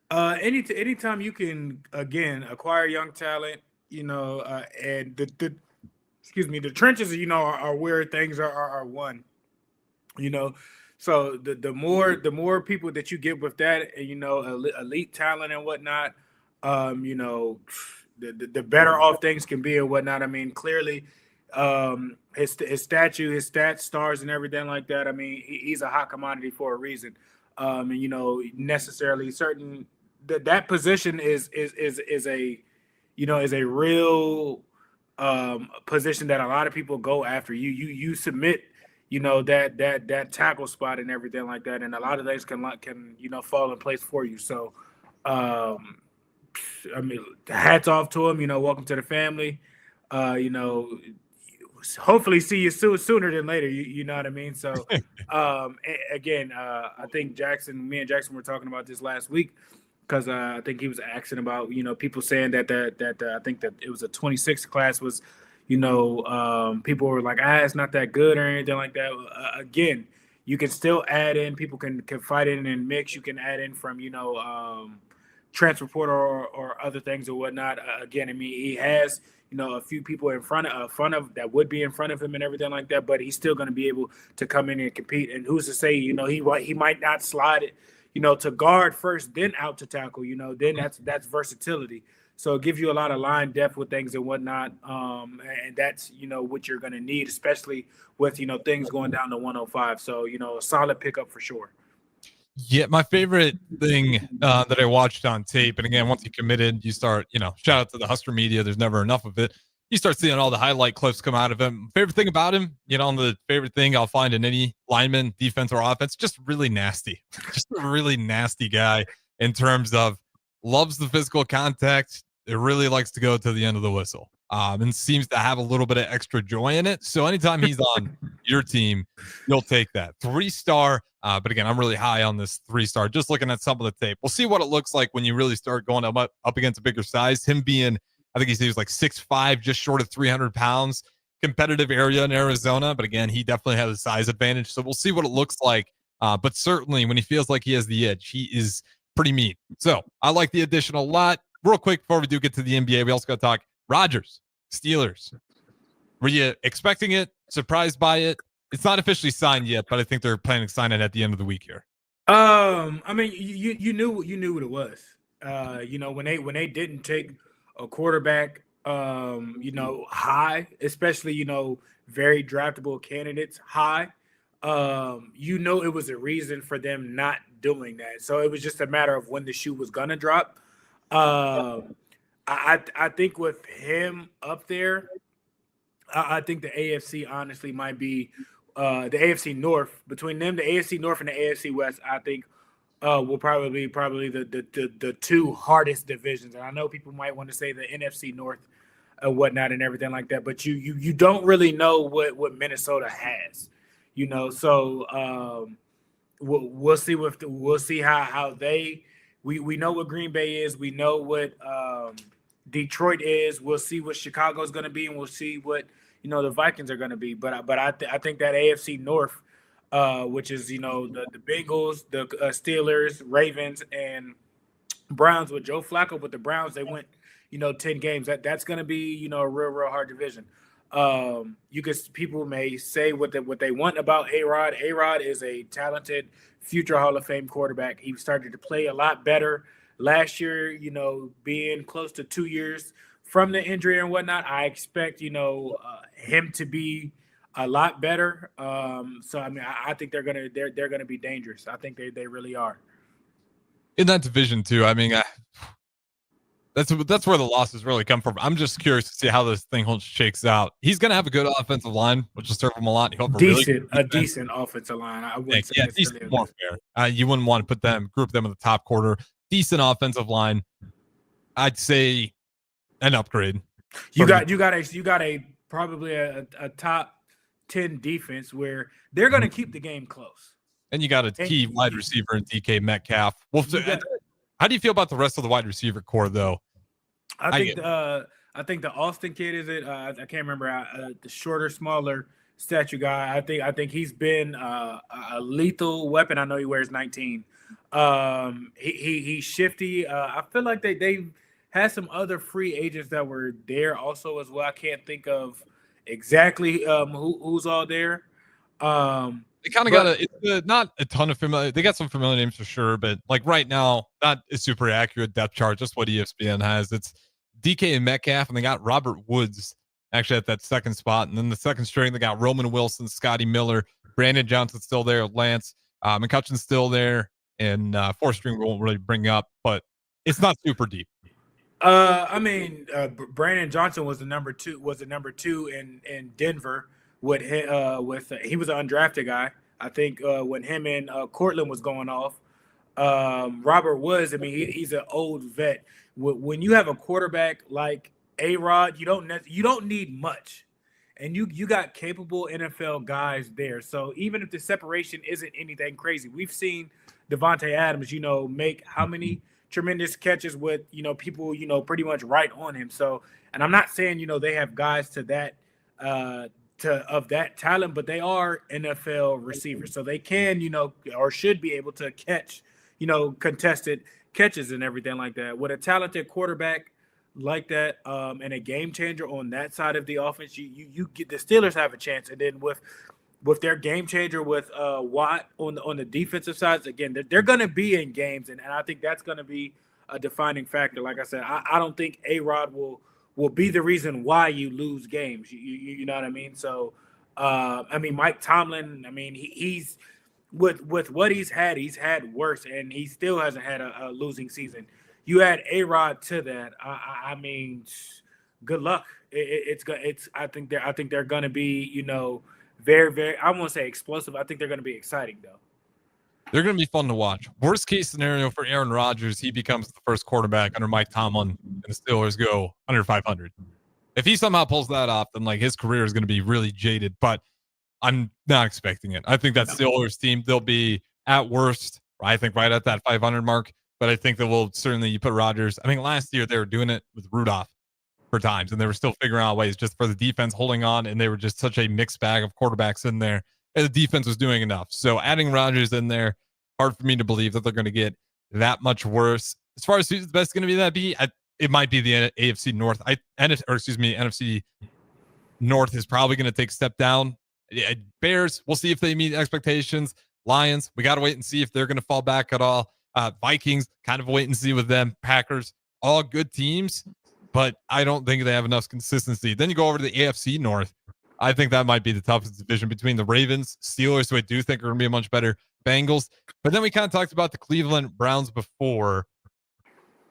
Anytime you can again acquire young talent, and the trenches, are where things are won. So the more people that you get with that, elite talent and whatnot, the better off things can be and whatnot. I mean, clearly, his statue, his stats, stars, and everything like that. I mean, he's a hot commodity for a reason. And necessarily certain that position is a real position that a lot of people go after. You submit, that tackle spot and everything like that, and a lot of things can fall in place for you. So, I mean, hats off to him. Welcome to the family. Hopefully see you sooner than later. You know what I mean? So, again, I think me and Jackson were talking about this last week because I think he was asking about, people saying that I think that it was a 26th class was, people were like, it's not that good or anything like that. Again, you can still add in, people can fight in and mix. You can add in from, transfer portal or other things or whatnot. Again, I mean, he has, a few people in front of that would be in front of him and everything like that, but he's still going to be able to come in and compete. And who's to say, he might not slide it, to guard first, then out to tackle, then that's versatility. So it gives you a lot of line depth with things and whatnot. And that's, what you're going to need, especially with, things going down to 105. So, a solid pickup for sure. Yeah, my favorite thing that I watched on tape, and again, once he committed, you start, shout out to the Husker media. There's never enough of it. You start seeing all the highlight clips come out of him. Favorite thing about him, the favorite thing I'll find in any lineman, defense or offense, just really nasty. Just a really nasty guy in terms of loves the physical contact. It really likes to go to the end of the whistle. And seems to have a little bit of extra joy in it. So anytime he's on your team, you'll take that. 3-star. But again, I'm really high on this 3-star. Just looking at some of the tape, we'll see what it looks like when you really start going up against a bigger size. Him being, I think he was like 6'5", just short of 300 pounds. Competitive area in Arizona, but again, he definitely has a size advantage. So we'll see what it looks like. But certainly when he feels like he has the edge, he is pretty mean. So I like the addition a lot. Real quick before we do get to the NBA, we also got to talk Rodgers, Steelers. Were you expecting it? Surprised by it? It's not officially signed yet, but I think they're planning to sign it at the end of the week here. I mean, you knew what it was. When they didn't take a quarterback, high, especially very draftable candidates high. It was a reason for them not doing that. So it was just a matter of when the shoe was gonna drop. I think with him up there, I think the AFC honestly might be the AFC North. Between them, the AFC North and the AFC West, I think will probably the two hardest divisions. And I know people might want to say the NFC North and whatnot and everything like that, but you don't really know what Minnesota has, So we'll see how they. We know what Green Bay is. We know what Detroit is. We'll see what Chicago's going to be, and we'll see what the Vikings are going to be. But I think that AFC North, which is the Bengals, the Steelers, Ravens, and Browns with Joe Flacco. With the Browns, they went 10 games. That's going to be a real hard division. People may say what they want about A-Rod. A-Rod is a talented future Hall of Fame quarterback. He started to play a lot better last year, being close to 2 years from the injury and whatnot. I expect, him to be a lot better. So, I mean, I think they're going to be dangerous. I think they really are. In that division too. I mean, that's where the losses really come from. I'm just curious to see how this thing shakes out. He's going to have a good offensive line, which will serve him a lot. He'll have a decent offensive line. I wouldn't say decent, more fair. You wouldn't want to group them in the top quarter. decent offensive line. I'd say an upgrade. You got a probably a top 10 defense where they're going to keep the game close. And you got a key wide receiver in DK Metcalf. Well, how do you feel about the rest of the wide receiver core, though? I think the Austin kid is it. I can't remember the shorter, smaller statue guy. I think he's been a lethal weapon. I know he wears 19. He's shifty. I feel like they had some other free agents that were there also as well. I can't think of exactly who's all there. They kind of got not a ton of familiar. They got some familiar names for sure, but like right now, not a super accurate depth chart. Just what ESPN has. It's DK and Metcalf, and they got Robert Woods actually at that second spot, and then the second string they got Roman Wilson, Scotty Miller, Brandon Johnson still there, Lance McCutcheon's still there, and fourth string we won't really bring up, but it's not super deep. Brandon Johnson was the number two in Denver. He was an undrafted guy. I think when him and Cortland was going off, Robert Woods. I mean, he's an old vet. When you have a quarterback like A-Rod, you don't need much, and you got capable NFL guys there. So even if the separation isn't anything crazy, we've seen Devontae Adams, make how many tremendous catches with people pretty much right on him. So, and I'm not saying they have guys to that of that talent, but they are NFL receivers, so they can or should be able to catch contested catches and everything like that. With a talented quarterback like that and a game changer on that side of the offense, you get the Steelers have a chance. And then with their game changer with Watt on the defensive side, again, they're going to be in games, and I think that's going to be a defining factor. Like I said, I don't think A-Rod will be the reason why you lose games. You know what I mean? So, Mike Tomlin, he's with what he's had worse, and he still hasn't had a losing season. You add A-Rod to that. Good luck. I think they're going to be, very, very, I won't say explosive. I think they're going to be exciting, though. They're going to be fun to watch. Worst case scenario for Aaron Rodgers, he becomes the first quarterback under Mike Tomlin, and the Steelers go under 500. If he somehow pulls that off, then his career is going to be really jaded. But I'm not expecting it. I think that Steelers team, they'll be at worst, I think, right at that 500 mark. But I think that will certainly, you put Rodgers. Last year they were doing it with Rudolph for times, and they were still figuring out ways just for the defense holding on, and they were just such a mixed bag of quarterbacks in there, and the defense was doing enough. So adding Rodgers in there, hard for me to believe that they're going to get that much worse. As far as who's the best going to be, it might be the AFC North. NFC North is probably going to take a step down. Bears, we'll see if they meet expectations. Lions, we got to wait and see if they're going to fall back at all. Vikings, kind of wait and see with them. Packers, all good teams, but I don't think they have enough consistency. Then you go over to the AFC North. I think that might be the toughest division between the Ravens, Steelers, who I do think are going to be much better, Bengals. But then we kind of talked about the Cleveland Browns before.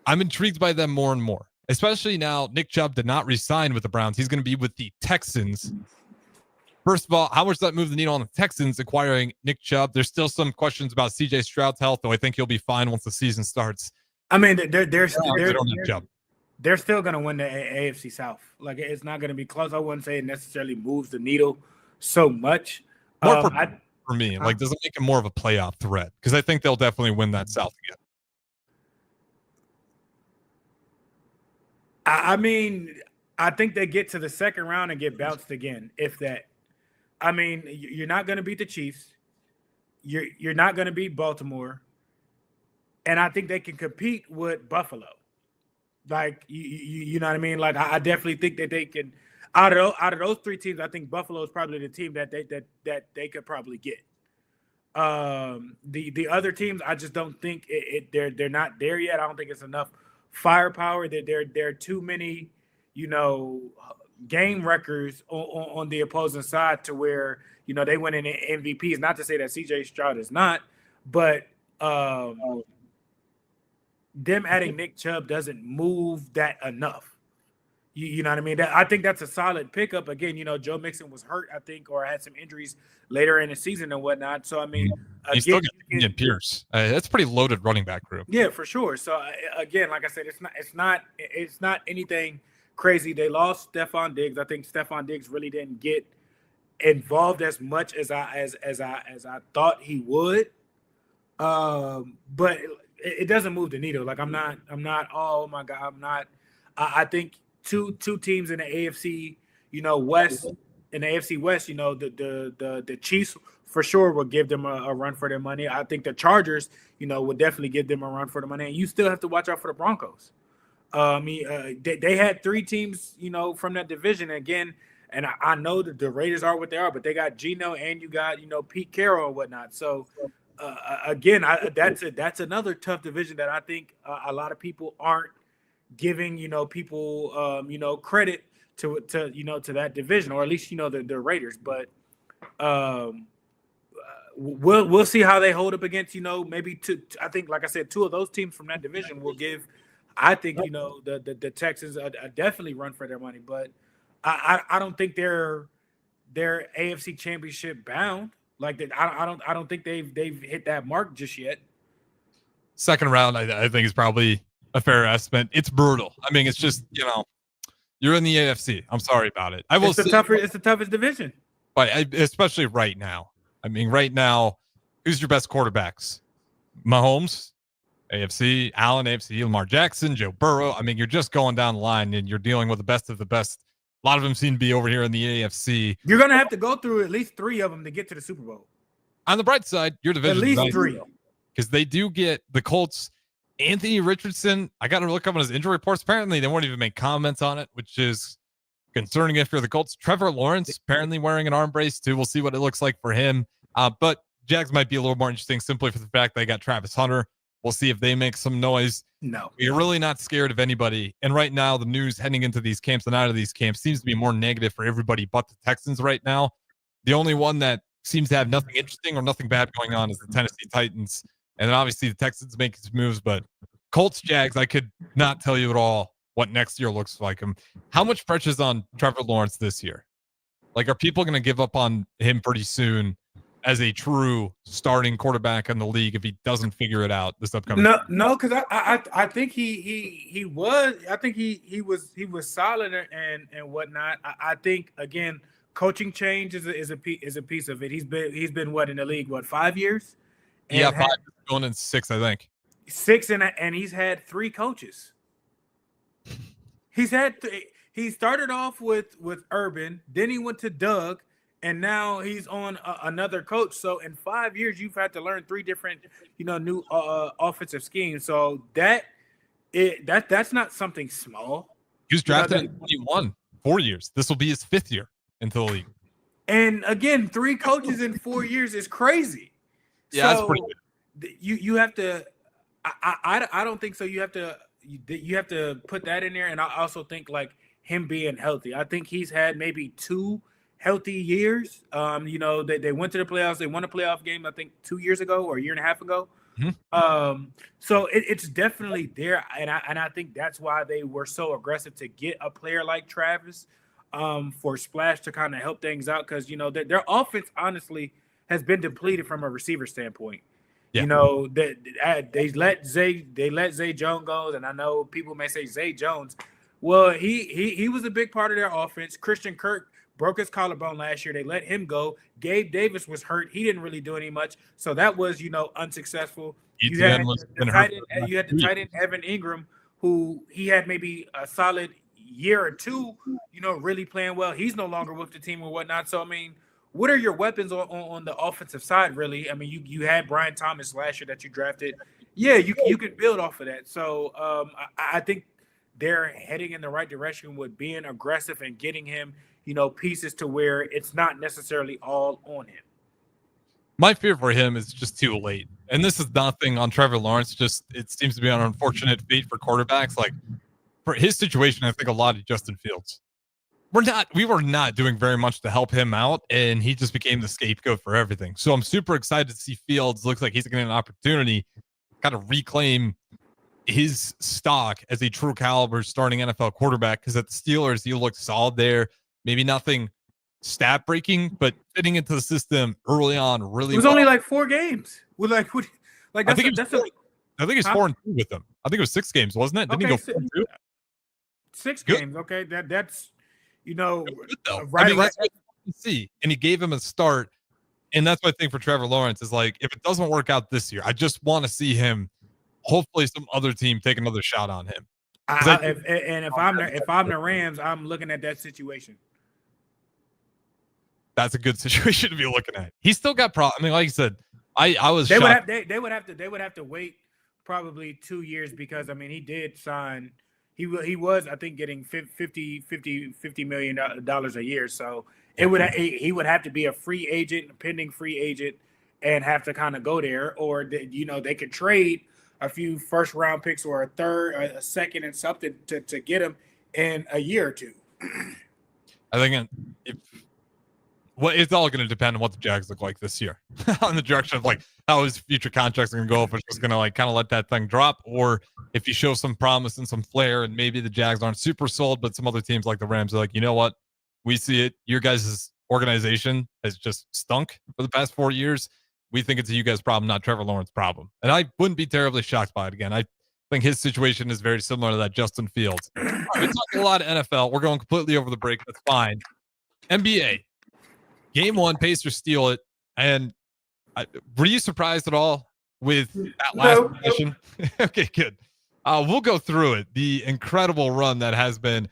I'm intrigued by them more and more, especially now Nick Chubb did not re-sign with the Browns. He's going to be with the Texans. First of all, how much does that move the needle on the Texans acquiring Nick Chubb? There's still some questions about CJ Stroud's health, though I think he'll be fine once the season starts. They're still going to win the AFC South. It's not going to be close. I wouldn't say it necessarily moves the needle so much. For me, does it make it more of a playoff threat? Because I think they'll definitely win that South again. I think they get to the second round and get bounced again, if that. You're not going to beat the Chiefs. You're not going to beat Baltimore. And I think they can compete with Buffalo. You know what I mean? I definitely think that they can. Out of those three teams, I think Buffalo is probably the team that they could probably get. The other teams, I just don't think they're not there yet. I don't think it's enough firepower. There are too many, game records on the opposing side to where they win in MVPs. Not to say that CJ Stroud is not, but them adding Nick Chubb doesn't move that enough. You know what I mean? I think that's a solid pickup. Again, Joe Mixon was hurt, I think, or had some injuries later in the season and whatnot. So, I mean, He's still got Pierce. That's pretty loaded running back group. Yeah, for sure. So again, like I said, it's not anything crazy. They lost Stephon Diggs. I think Stephon Diggs really didn't get involved as much as I thought he would. But it doesn't move the needle. Like I'm not. Oh my God, I'm not. I think two teams in the AFC, West, in the AFC West, the Chiefs for sure will give them a run for their money. I think the Chargers, would definitely give them a run for the money. And you still have to watch out for the Broncos. They had three teams, from that division again. And I know that the Raiders are what they are, but they got Geno and you got, Pete Carroll and whatnot. So again, that's another tough division that I think a lot of people aren't giving, people, credit to that division, or at least, the Raiders. But we'll see how they hold up against, maybe I think, like I said, two of those teams from that division will give, I think, the Texans a definitely run for their money. But I don't think they're AFC Championship bound. Like that, I don't think they've hit that mark just yet. Second round, I think is probably a fair estimate. It's brutal. I mean, it's just you're in the AFC. I'm sorry about it. It's the toughest division. But especially right now. I mean, right now, who's your best quarterbacks? Mahomes, AFC, Allen, AFC, Lamar Jackson, Joe Burrow. I mean, you're just going down the line and you're dealing with the best of the best. A lot of them seem to be over here in the AFC. You're going to have to go through at least three of them to get to the Super Bowl. On the bright side, your division. At least three. Because they do get the Colts. Anthony Richardson, I got to look up on his injury reports. Apparently, they won't even make comments on it, which is concerning if you're the Colts. Trevor Lawrence apparently wearing an arm brace, too. We'll see what it looks like for him. But Jags might be a little more interesting simply for the fact they got Travis Hunter. We'll see if they make some noise. No. We're really not scared of anybody. And right now, the news heading into these camps and out of these camps seems to be more negative for everybody but the Texans right now. The only one that seems to have nothing interesting or nothing bad going on is the Tennessee Titans. And then obviously the Texans make some moves, but Colts, Jags, I could not tell you at all what next year looks like. How much pressure is on Trevor Lawrence this year? Like, are people going to give up on him pretty soon as a true starting quarterback in the league if he doesn't figure it out this upcoming season? No, because I think he was. I think he was solid and whatnot. I think again, coaching change is a piece of it. He's been what in the league 5 years? And 5 going in 6, I think. 6 and he's had 3 coaches. He started off with Urban, then he went to Doug, and now he's on another coach. So in 5 years, you've had to learn 3 different, new offensive schemes. So that's not something small. He was drafted in 21, 4 years. This will be his 5th year into the league. And again, 3 coaches in 4 years is crazy. Yeah, that's pretty good. You have to. I don't think so. You have to put that in there, and I also think like him being healthy. I think he's had maybe 2 healthy years. They went to the playoffs. They won a playoff game, I think 2 years ago or a year and a half ago. Mm-hmm. So it's definitely there, and I think that's why they were so aggressive to get a player like Travis for Splash to kind of help things out, because their offense honestly has been depleted from a receiver standpoint. Yeah. They let Zay Jones go, and I know people may say Zay Jones. Well, he was a big part of their offense. Christian Kirk broke his collarbone last year. They let him go. Gabe Davis was hurt. He didn't really do any much, so that was unsuccessful. You had the tight end Evan Ingram, who he had maybe a solid year or 2, really playing well. He's no longer with the team or whatnot. So I mean, what are your weapons on the offensive side, really? I mean, you had Brian Thomas last year that you drafted. Yeah, you can build off of that. So I think they're heading in the right direction with being aggressive and getting him, pieces to where it's not necessarily all on him. My fear for him is just too late. And this is nothing on Trevor Lawrence. Just it seems to be an unfortunate fate for quarterbacks. Like for his situation, I think a lot of Justin Fields. We were not doing very much to help him out, and he just became the scapegoat for everything. So I'm super excited to see Fields. Looks like he's getting an opportunity kind of reclaim his stock as a true caliber starting NFL quarterback, because at the Steelers, he looked solid there. Maybe nothing stat breaking, but fitting into the system early on really It was well. only like 4 games. With like I think it's 4-2 with them. I think it was 6 games, wasn't it? Didn't he go 4-2? 6 Good. games. Okay, that's right. I mean, that's what you see, and he gave him a start, and that's what I think for Trevor Lawrence is like. If it doesn't work out this year, I just want to see him. Hopefully, some other team take another shot on him. If I'm the Rams, I'm looking at that situation. That's a good situation to be looking at. He's still got problems. I mean, like you said, I was They shocked. would have to wait probably 2 years because I mean he did sign. He was I think getting $50 million a year. So he would have to be a free agent, a pending free agent, and have to kind of go there, or they could trade a few first round picks or a third, a second, and something to get him in a year or two. I think it's all going to depend on what the Jags look like this year, on the direction of like how his future contracts are going to go. If it's just going to like kind of let that thing drop, or if you show some promise and some flair, and maybe the Jags aren't super sold, but some other teams like the Rams are like, you know what, we see it. Your guys' organization has just stunk for the past 4 years. We think it's a you guys' problem, not Trevor Lawrence's problem. And I wouldn't be terribly shocked by it again. I think his situation is very similar to that Justin Fields. All right, we talked a lot of NFL. We're going completely over the break. That's fine. NBA. Game 1, Pacers steal it. And were you surprised at all with that last possession? Okay, good. We'll go through it. The incredible run that has been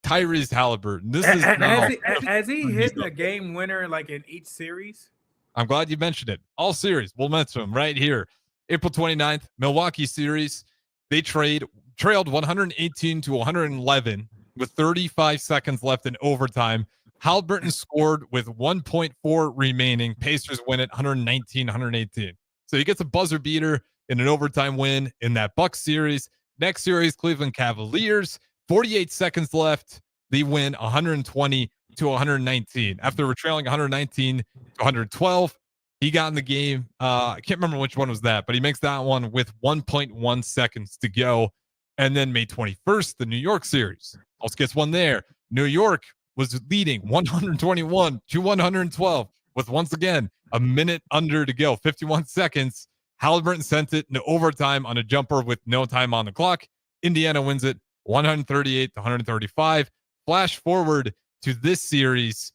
Tyrese Halliburton. Has he hit a game winner like in each series? I'm glad you mentioned it. All series. We'll mention them right here. April 29th, Milwaukee series. They trailed 118-111 with 35 seconds left in overtime. Halliburton scored with 1.4 remaining. Pacers win it 119-118. So he gets a buzzer beater in an overtime win in that Bucks series. Next series, Cleveland Cavaliers, 48 seconds left. They win 120-119. After we're trailing 119-112, he got in the game. I can't remember which one was that, but he makes that one with 1.1 seconds to go. And then May 21st, the New York series. Also gets one there. New York was leading 121-112 with, once again, a minute under to go, 51 seconds. Halliburton sent it into overtime on a jumper with no time on the clock. Indiana wins it 138-135. Flash forward to this series.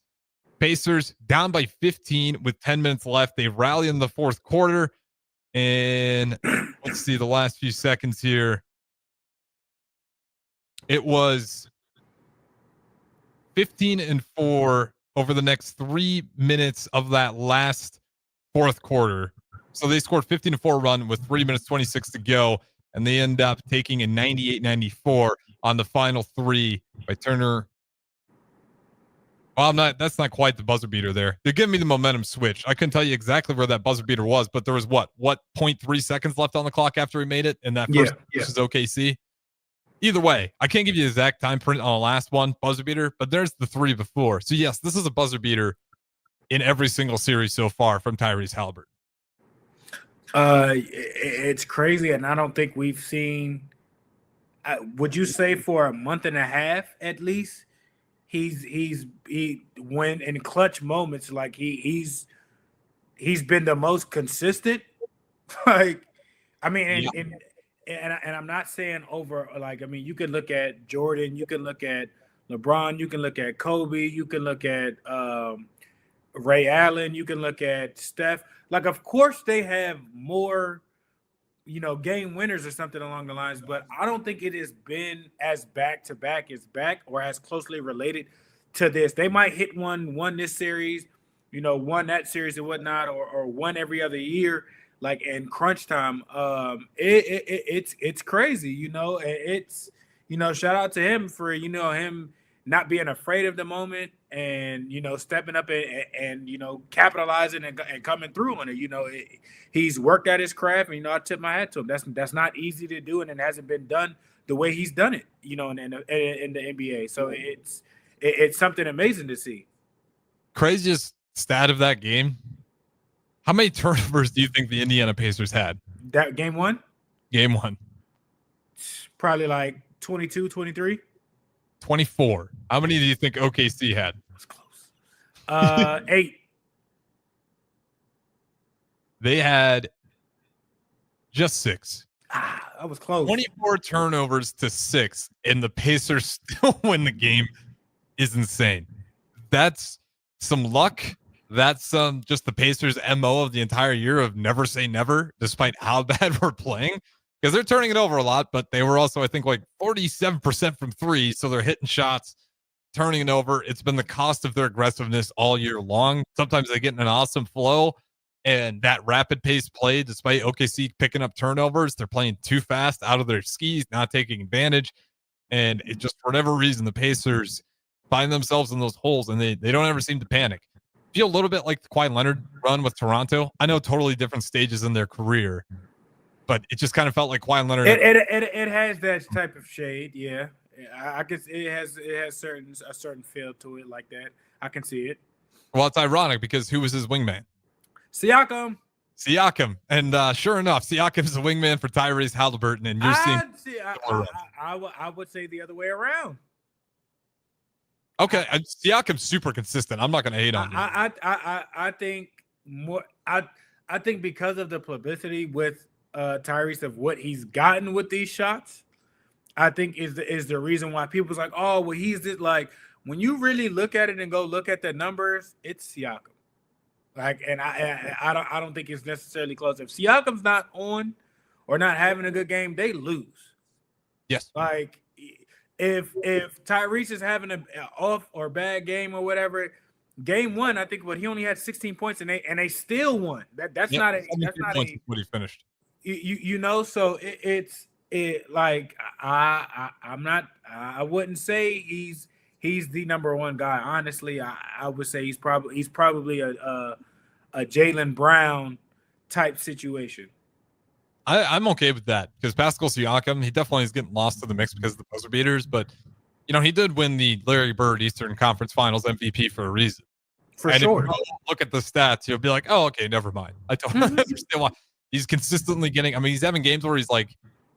Pacers down by 15 with 10 minutes left. They rally in the fourth quarter. And let's see the last few seconds here. It was 15-4 over the next 3 minutes of that last fourth quarter. So they scored 15-4 run with 3 minutes 26 to go, and they end up taking a 98-94 on the final three by Turner. Well, that's not quite the buzzer beater there. They're giving me the momentum switch. I couldn't tell you exactly where that buzzer beater was, but there was what 0.3 seconds left on the clock after he made it in that first versus OKC. Either way, I can't give you the exact time print on the last one, buzzer beater, but there's the three before. So yes, this is a buzzer beater in every single series so far from Tyrese Halliburton. It's crazy, and I don't think we've seen. Would you say for a month and a half at least? He when in clutch moments, like he's been the most consistent. Like, I mean, and I'm not saying over. Like, I mean, you can look at Jordan, you can look at LeBron, you can look at Kobe, you can look at Ray Allen, you can look at Steph. Like, of course, they have more, game winners or something along the lines, but I don't think it has been as back-to-back as back or as closely related to this. They might hit one this series, one that series and whatnot, or one every other year, like in crunch time. It's crazy, It's, shout out to him for, him not being afraid of the moment and, stepping up and capitalizing and coming through on it. He's worked at his craft, and, I tip my hat to him. That's not easy to do, and it hasn't been done the way he's done it, in the NBA. So it's something amazing to see. Craziest stat of that game. How many turnovers do you think the Indiana Pacers had? That game one? Game one. Probably like 22, 23. 24. How many do you think OKC had? That's close. 8. They had just 6. That was close. 24 turnovers to 6, and the Pacers still win the game is insane. That's some luck. That's just the Pacers' MO of the entire year of never say never, despite how bad we're playing. Because they're turning it over a lot, but they were also, I think, like 47% from 3, so they're hitting shots, turning it over. It's been the cost of their aggressiveness all year long. Sometimes they get in an awesome flow, and that rapid pace play, despite OKC picking up turnovers, they're playing too fast, out of their skis, not taking advantage. And it just, for whatever reason, the Pacers find themselves in those holes, and they don't ever seem to panic. Feel a little bit like the Kawhi Leonard run with Toronto. I know totally different stages in their career, but it just kind of felt like Kawhi Leonard. It has that type of shade, yeah. I guess it has a certain feel to it like that. I can see it. Well, it's ironic because who was his wingman? Siakam. And sure enough, Siakam's the wingman for Tyrese Halliburton, and you're seeing. I would say the other way around. Okay, Siakam's super consistent. I'm not going to hate on him. I think more. I think because of the publicity with Tyrese of what he's gotten with these shots, I think is the reason why people's like, oh, well, he's just like, when you really look at it and go look at the numbers, it's Siakam. Like, and I don't think it's necessarily close. If Siakam's not on or not having a good game, they lose. Yes. Like, if Tyrese is having an off or bad game or whatever, game 1, I think he only had 16 points and they still won. That's not what he finished. You know, so it's like I wouldn't say he's the number 1 guy. Honestly, I would say he's probably a Jaylen Brown type situation. I'm okay with that because Pascal Siakam, he definitely is getting lost to the mix because of the buzzer beaters, but he did win the Larry Bird Eastern Conference Finals MVP for a reason. For sure. If you look at the stats, you'll be like, oh, okay, never mind. I don't understand why he's consistently getting. I mean, he's having games where he's like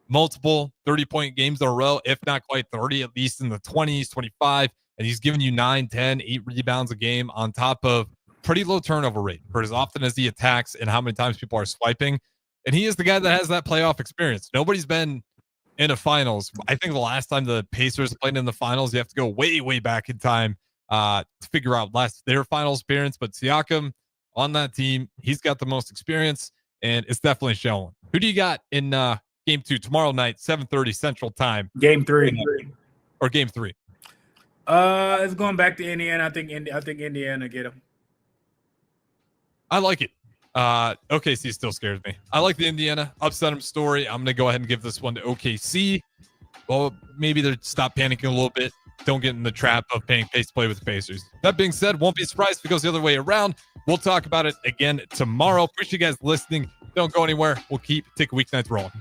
multiple 30-point games in a row, if not quite 30, at least in the 20s, 25, and he's giving you 9, 10, 8 rebounds a game on top of pretty low turnover rate for as often as he attacks and how many times people are swiping. And he is the guy that has that playoff experience. Nobody's been in a finals. I think the last time the Pacers played in the finals, you have to go way, way back in time to figure out their finals appearance. But Siakam on that team, he's got the most experience, and it's definitely showing. Who do you got in Game 2 tomorrow night, 7:30 Central Time? Game 3 or Game 3? It's going back to Indiana. I think Indiana get him. I like it. OKC still scares me. I like the Indiana upset him story. I'm going to go ahead and give this one to OKC. Well, maybe they stop panicking a little bit. Don't get in the trap of paying pace to play with the Pacers. That being said, won't be surprised if it goes the other way around. We'll talk about it again tomorrow. Appreciate you guys listening. Don't go anywhere. We'll keep Tick Weeknights rolling.